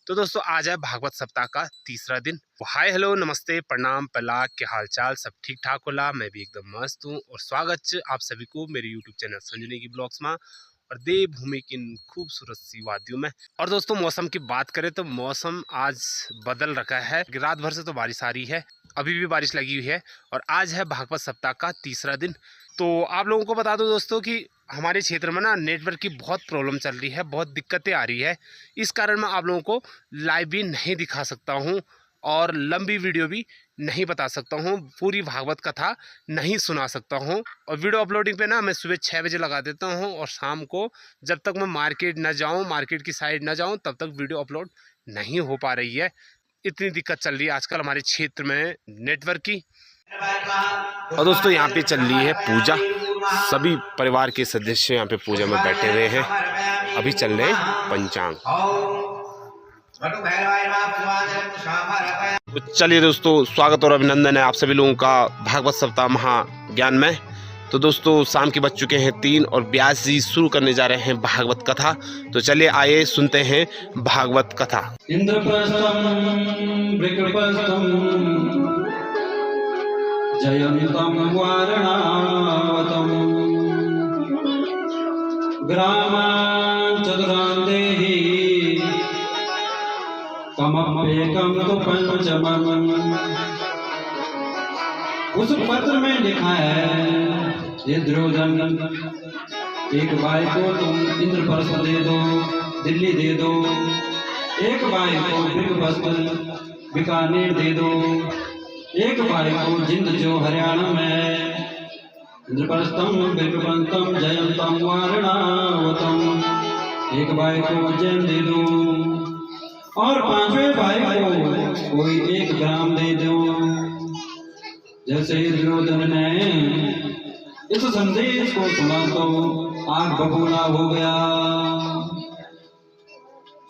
तो दोस्तों आज है भागवत सप्ताह का तीसरा दिन। हाय हेलो नमस्ते प्रणाम पला के हालचाल सब ठीक ठाक होला। मैं भी एकदम मस्त हूँ और स्वागत आप सभी को मेरे यूट्यूब चैनल संजनी की ब्लॉग्स में और देवभूमि की खूबसूरत सी वादियों में। और दोस्तों मौसम की बात करें तो मौसम आज बदल रखा है। रात भर से तो बारिश आ रही है, अभी भी बारिश लगी हुई है और आज है भागवत सप्ताह का तीसरा दिन। तो आप लोगों को बता दो दोस्तों कि हमारे क्षेत्र में ना नेटवर्क की बहुत प्रॉब्लम चल रही है, बहुत दिक्कतें आ रही है। इस कारण मैं आप लोगों को लाइव भी नहीं दिखा सकता हूँ और लंबी वीडियो भी नहीं बता सकता हूँ, पूरी भागवत कथा नहीं सुना सकता हूँ। और वीडियो अपलोडिंग पे ना मैं सुबह 6 बजे लगा देता हूँ और शाम को जब तक मैं मार्केट न जाऊँ, मार्केट की साइड न जाऊँ, तब तक वीडियो अपलोड नहीं हो पा रही है। इतनी दिक्कत चल रही है आजकल हमारे क्षेत्र में नेटवर्क की। और दोस्तों यहाँ पे चल रही है पूजा, सभी परिवार के सदस्य यहाँ पे पूजा में बैठे हुए हैं। अभी चल रहे हैं पंचांग। तो चलिए दोस्तों स्वागत और अभिनंदन है आप सभी लोगों का भागवत सप्ताह महाज्ञान में। तो दोस्तों शाम के बज चुके हैं 3 और व्यास जी शुरू करने जा रहे हैं भागवत कथा। तो चलिए आइए सुनते हैं भागवत कथा। इंद्रप्रस्थम वृकप्रस्थम जयंतम वारणावतम ग्रामान् चतुरान् देहि कमप्येकं तु पंचमम्। उस पत्र में लिखा है, ये दुर्योधन एक भाई को तुम इंद्रप्रस्थ दे दो, दिल्ली दे दो, एक भाई को वृकप्रस्थ बीकानेर दे दो, एक भाई को जिंद जो हरियाणा में, इंद्रप्रस्थम वृकप्रस्थम जयंतम वारणावतम, एक भाई को उज्जैन दे दो और पांचवें भाई को कोई 1 ग्राम दे दो। जैसे ही दुर्योधन ने इस संदेश को सुना तो आग बबूला हो गया।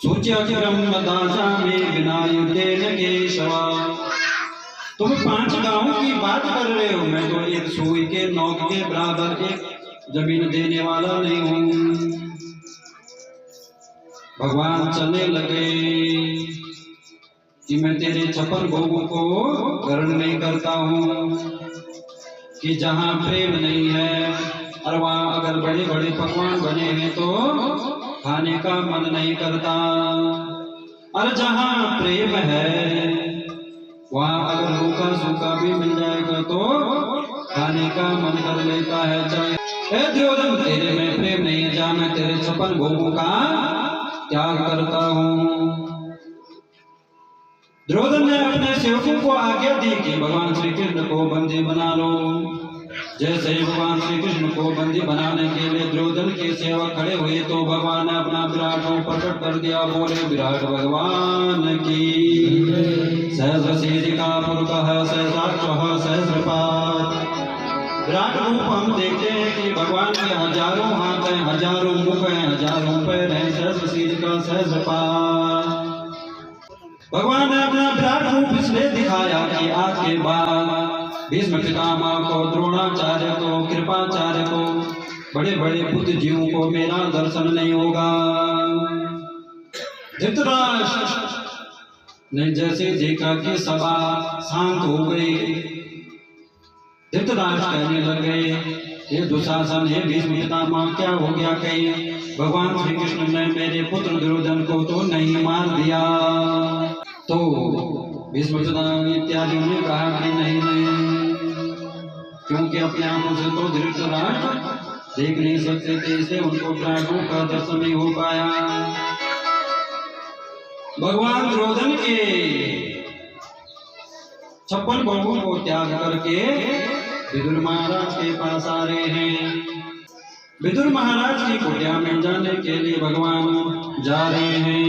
सोचा कि ब्रह्मदासा में बिना युद्धेन केशवा, तुम 5 गांवों की बात कर रहे हो, मैं तो एक सुई के नोक के बराबर एक जमीन देने वाला नहीं हूं। भगवान चलने लगे कि मैं तेरे 56 भोगों को ग्रहण नहीं करता हूँ, कि जहाँ प्रेम नहीं है और वहाँ अगर बड़े बड़े पकवान बने हैं तो खाने का मन नहीं करता, और जहाँ प्रेम है वहाँ अगर रूखा सूखा भी मिल जाएगा तो खाने का मन कर लेता है। चाहे दुर्योधन तेरे में प्रेम नहीं है, जहाँ मैं तेरे 56 भोगों का त्याग करता हूँ। दुर्योधन ने अपने सेवकों को आज्ञा दी कि भगवान श्री कृष्ण को बंदी बना लो। जैसे ही भगवान श्री कृष्ण को बंदी बनाने के लिए दुर्योधन के सेवक खड़े हुए तो भगवान ने अपना विराट रूप प्रकट कर दिया। बोले विराट भगवान की। सहस्रशीर्षिका पुरुषः सहस्राक्षः सहस्रपाद। विराट रूप हम देखते हैं कि भगवान के हजारों हाथ हैं, हजारों मुख हैं, हजारों पैर हैं, सहस्रशीर्षिका सहस्रपाद। भगवान ने अपना विराट रूप इसलिए दिखाया कि आज के बाद भीष्म पितामह को, द्रोणाचार्य को, कृपाचार्य को, बड़े बड़े बुद्धिजीवों को मेरा दर्शन नहीं होगा। धृतराष्ट्र ने जैसे देखा कि सभा शांत हो गई, धृतराष्ट्र कहने लगे ये दुशासन, ये भीष्म पितामह क्या हो गया, कहीं भगवान श्री कृष्ण ने मेरे पुत्र दुर्योधन को तो नहीं मार दिया। तो भीष्म पितामह इत्यादि ने कहा कि नहीं नहीं, क्योंकि अपने आंखों से तो धृतराष्ट्र देख नहीं सकते थे, इसलिए उनको प्राणों का दर्शन नहीं हो पाया। भगवान दुर्योधन के 56 भोगों को त्याग करके विदुर महाराज के पास आ रहे हैं। विदुर महाराज की कुटिया में जाने के लिए भगवान जा रहे हैं।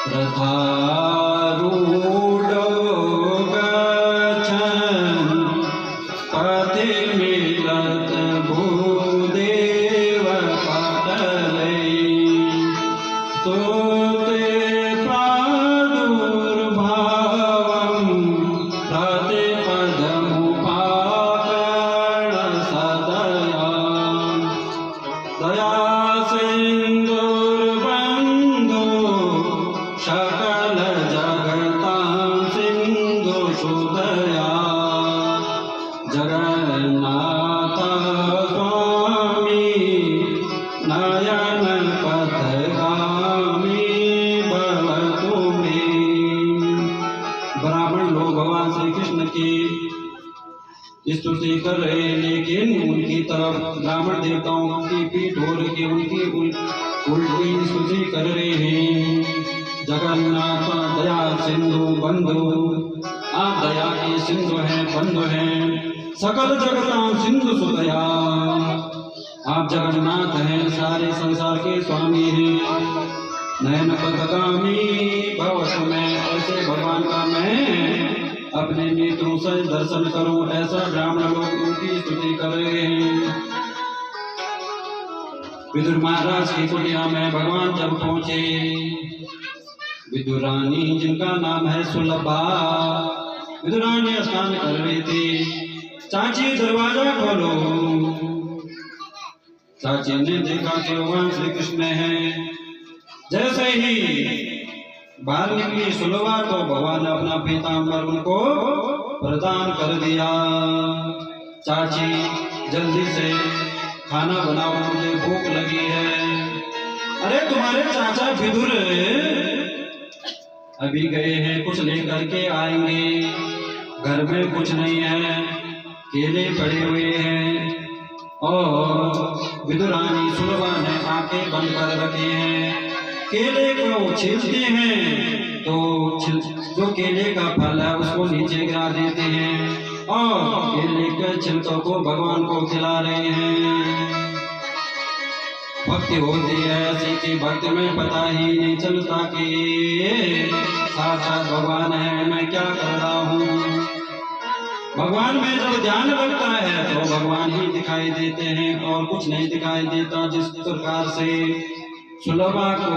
रथारूढ़ो गच्छन् पथिमिलत भूदेव पटले स्तुते प्रादुर्भावं प्रतिपदमुपाकर्ण सदया दया सिन्धुर्बन्धो सकल जगतां सिंधु सुदया जगन्नाथ स्वामी नयन पथगामी भवतु मे। ब्राह्मण लोग भगवान श्री कृष्ण की स्तुति कर रहे हैं, लेकिन उनकी तरफ ब्राह्मण देवताओं की पीठ हो रखी, उनकी उल्टी स्तुति कर रहे हैं। जगन्नाथ दया सिंधु बंधु, आप दया के सिंधु हैं, बंधु हैं। सकल जगतां सिंधु सुदया, आप जगन्नाथ हैं, सारे संसार के स्वामी हैं। नयन पथगामी भवतु मैं, ऐसे भगवान का मैं अपने नेत्रों से दर्शन करूं, ऐसा ब्राह्मण लोग उनकी स्तुति कर रहे हैं। विदुर महाराज की कुटिया में भगवान जब पहुंचे, विदुरानी जिनका नाम है सुलभा, विदुरानी स्नान कर रही थी। चाची दरवाजा खोलो। चाची ने देखा कि भगवान श्री कृष्ण है। जैसे ही बाहर निकली सुलभा तो भगवान ने अपना पीताम्बर उनको प्रदान कर दिया। चाची जल्दी से खाना बनाओ, मुझे भूख लगी है। अरे तुम्हारे चाचा विदुर अभी गए हैं, कुछ लेकर के आएंगे। घर में कुछ नहीं है, केले पड़े हुए हैं। और विदुरानी सुलभा ने आंखें बंद कर रखी हैं। केले को छीलते हैं तो जो केले का फल है उसको नीचे गिरा देते हैं और केले के छिलकों को भगवान को खिला रहे हैं। भक्ति होती है ऐसी कि भक्ति में पता ही नहीं चलता कि साक्षात भगवान है, मैं क्या कर रहा हूँ। भगवान में जब ध्यान लगता है तो भगवान ही दिखाई देते हैं और कुछ नहीं दिखाई देता। जिस प्रकार से सुलभा को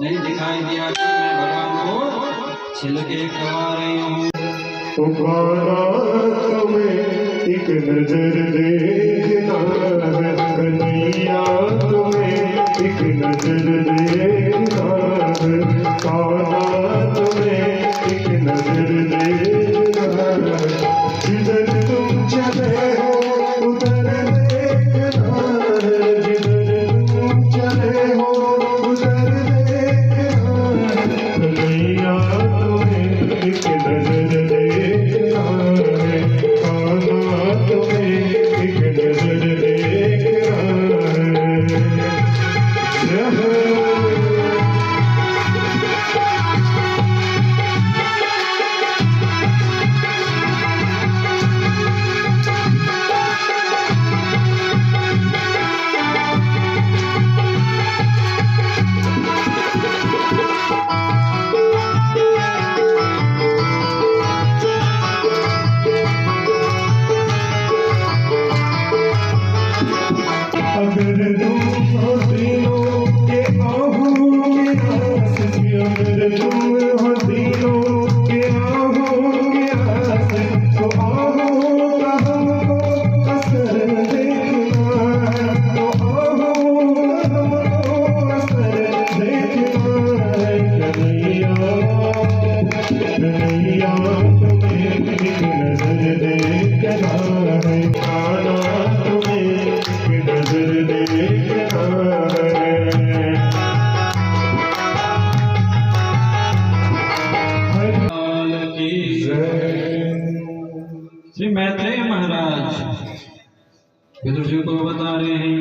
नहीं दिखाई दिया कि मैं भगवान को छिलके खवा रही हूँ। तुम्हें एक नजर देखना है कन्हैया, तुम्हें एक नजर देखना है कान्हा, तुम्हें एक नजर देखना है। जिधर तुम चले हो उधर देखना है, जिधर तुम चले हो उधर देखना है। कन्हैया तुम्हें एक नजर देखना है कान्हा, तुम्हें एक नजर देखना है। अगर तुम हसीनों के आहू के आस, अगर तुम हसीनों के आहू के आस, तो आहू का हमको असर देखना है, तो आहू का हमको असर देखना है। कन्हैया कन्हैया तुम्हें एक नजर देखना है कान्हा, तुम्हें नजर देखना है। श्री मैत्रेय महाराज विदुर जी को बता रहे हैं।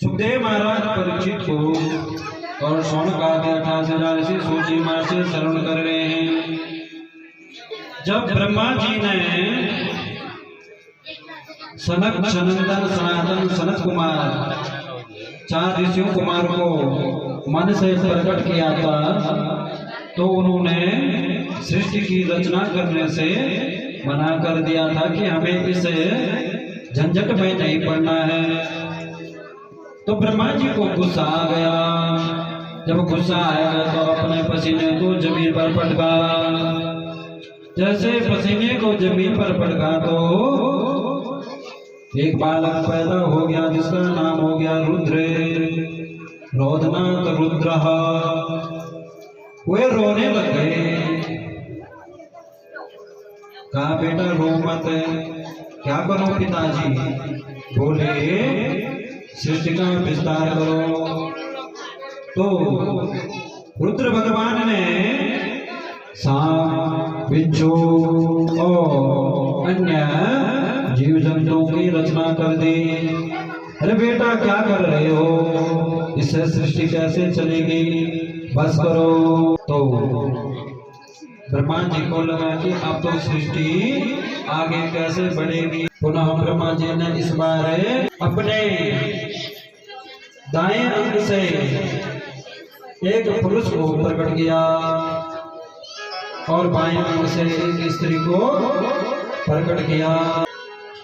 सुखदेव महाराज परीक्षित को और शौनकादि 28,000 से सूची मार से श्रवण कर रहे हैं। जब ब्रह्मा जी ने सनक सनंदन सनातन सनत कुमार 4 ऋषियों कुमार को मन से प्रकट किया था तो उन्होंने सृष्टि की रचना करने से मना कर दिया था कि हमें इस झंझट में नहीं पड़ना है। तो ब्रह्मा जी को गुस्सा आ गया। जब गुस्सा आया तो अपने पसीने को जमीन पर पटका। जैसे पसीने को जमीन पर पटका तो एक बालक पैदा हो गया जिसका नाम हो गया रुद्र, रोदनाथ रुद्र। वे रोने लग गए। कहा बेटा रो मत, क्या करो पिताजी? बोले सृष्टि का विस्तार करो। तो रुद्र भगवान ने सांप, बिच्छू और अन्य जीव जंतुओं की रचना कर दी। अरे बेटा क्या कर रहे हो? इससे सृष्टि कैसे चलेगी? बस करो। तो ब्रह्मा जी को लगा कि अब तो सृष्टि आगे कैसे बढ़ेगी। पुनः ब्रह्मा जी ने इस बार अपने दाएं अंग से एक पुरुष को प्रकट किया और बाएं अंग से एक स्त्री को प्रकट किया।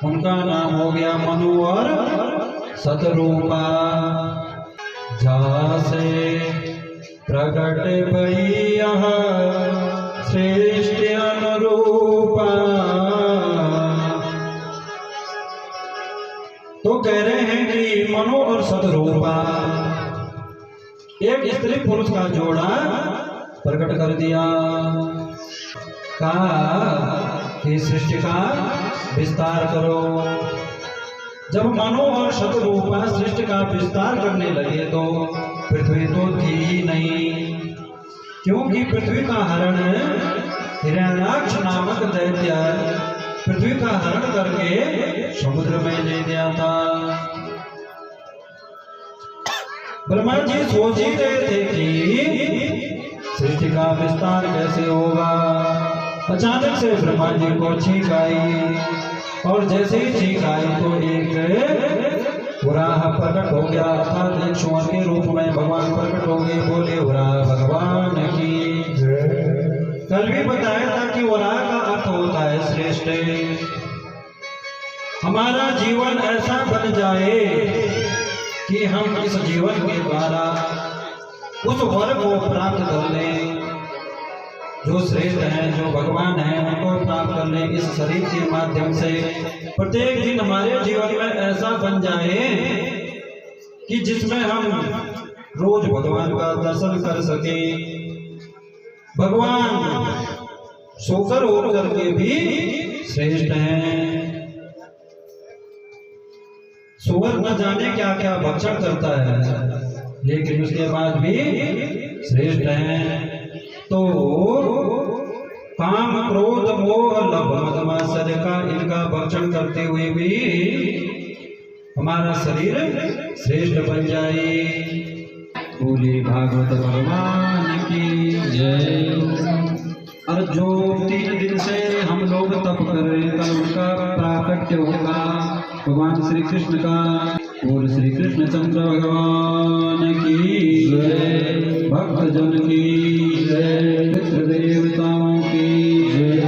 उनका नाम हो गया मनु और सतरूपा। जासे प्रकट भई श्रेष्ठ अनुरूपा। तो कह रहे हैं कि मनु और सतरूपा एक स्त्री पुरुष का जोड़ा प्रकट कर दिया। कहा कि सृष्टि का विस्तार करो। जब मनु और शतरूपा सृष्टि का विस्तार करने लगे तो पृथ्वी तो थी ही नहीं, क्योंकि पृथ्वी का हरण हिरण्याक्ष नामक दैत्य पृथ्वी का हरण करके समुद्र में ले गया था। ब्रह्मा जी सोच ही रहे थे कि सृष्टि का विस्तार कैसे होगा। अचानक से ब्रह्मा जी को छींक आई और जैसे ही छींक आई तो एक वराह प्रकट हो गया, अर्थात एक सुअर के रूप में भगवान प्रकट हो गए। बोले वराह भगवान की। कल भी बताया था कि वराह का अर्थ होता है श्रेष्ठ। हमारा जीवन ऐसा बन जाए कि हम इस जीवन के द्वारा उस वर को प्राप्त कर लें जो श्रेष्ठ है, जो भगवान है, उनको प्राप्त कर लें इस शरीर के माध्यम से। प्रत्येक दिन हमारे जीवन में ऐसा बन जाए कि जिसमें हम रोज भगवान का दर्शन कर सके। भगवान सोकर होकर के भी श्रेष्ठ हैं। सुअर न जाने क्या क्या भक्षण करता है, लेकिन उसके बाद भी श्रेष्ठ हैं। तो काम, क्रोध, मोह, लोभ, मद, मात्सर्य का इनका भक्षण करते हुए भी हमारा शरीर श्रेष्ठ बन जाए। बोले भागवत भगवान की जय। और जो 3 दिन से हम लोग तप कर रहे हैं, कल उनका प्राकट्य होगा भगवान श्री कृष्ण का। बोल श्री कृष्ण चंद्र भगवान की जय, भक्त जन की जय, मित्र देवताओं की जय।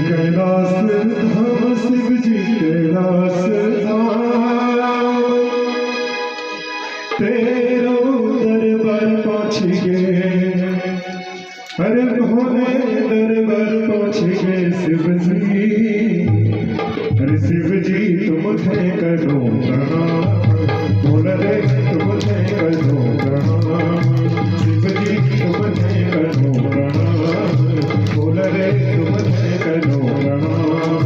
कैलाश धाम शिव जी कैलाश धाम, तेरो दरबार पहुँच गए। अरे भोले दरबार पहुँच गए शिव जी। अरे शिव जी तुमसे करो प्रणाम, बोल रे तुमसे करो प्रणाम। शिव जी तुमसे करो प्रणाम, बोल रे तुमसे करो प्रणाम।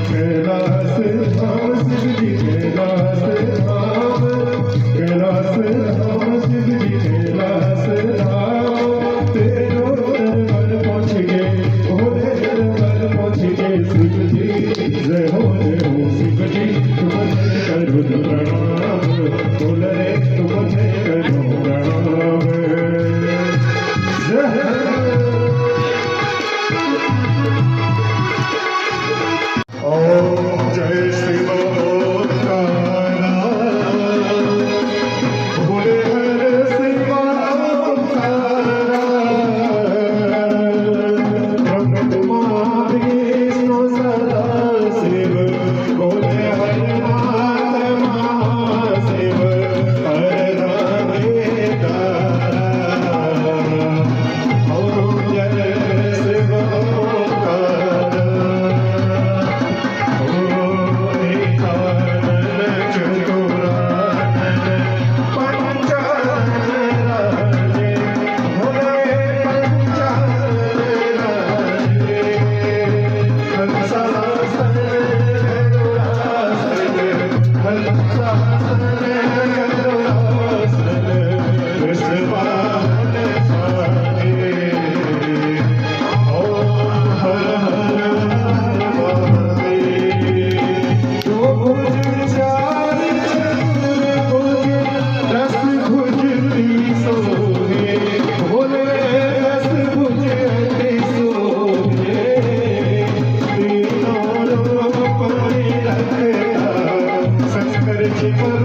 कैलाश धाम शिव जी कैलाश धाम, कैलाश धाम शिव जी कैलाश धाम। तेरो दरबार पहुँच गए, भोले दरबार पहुँच गए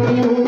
प्रभु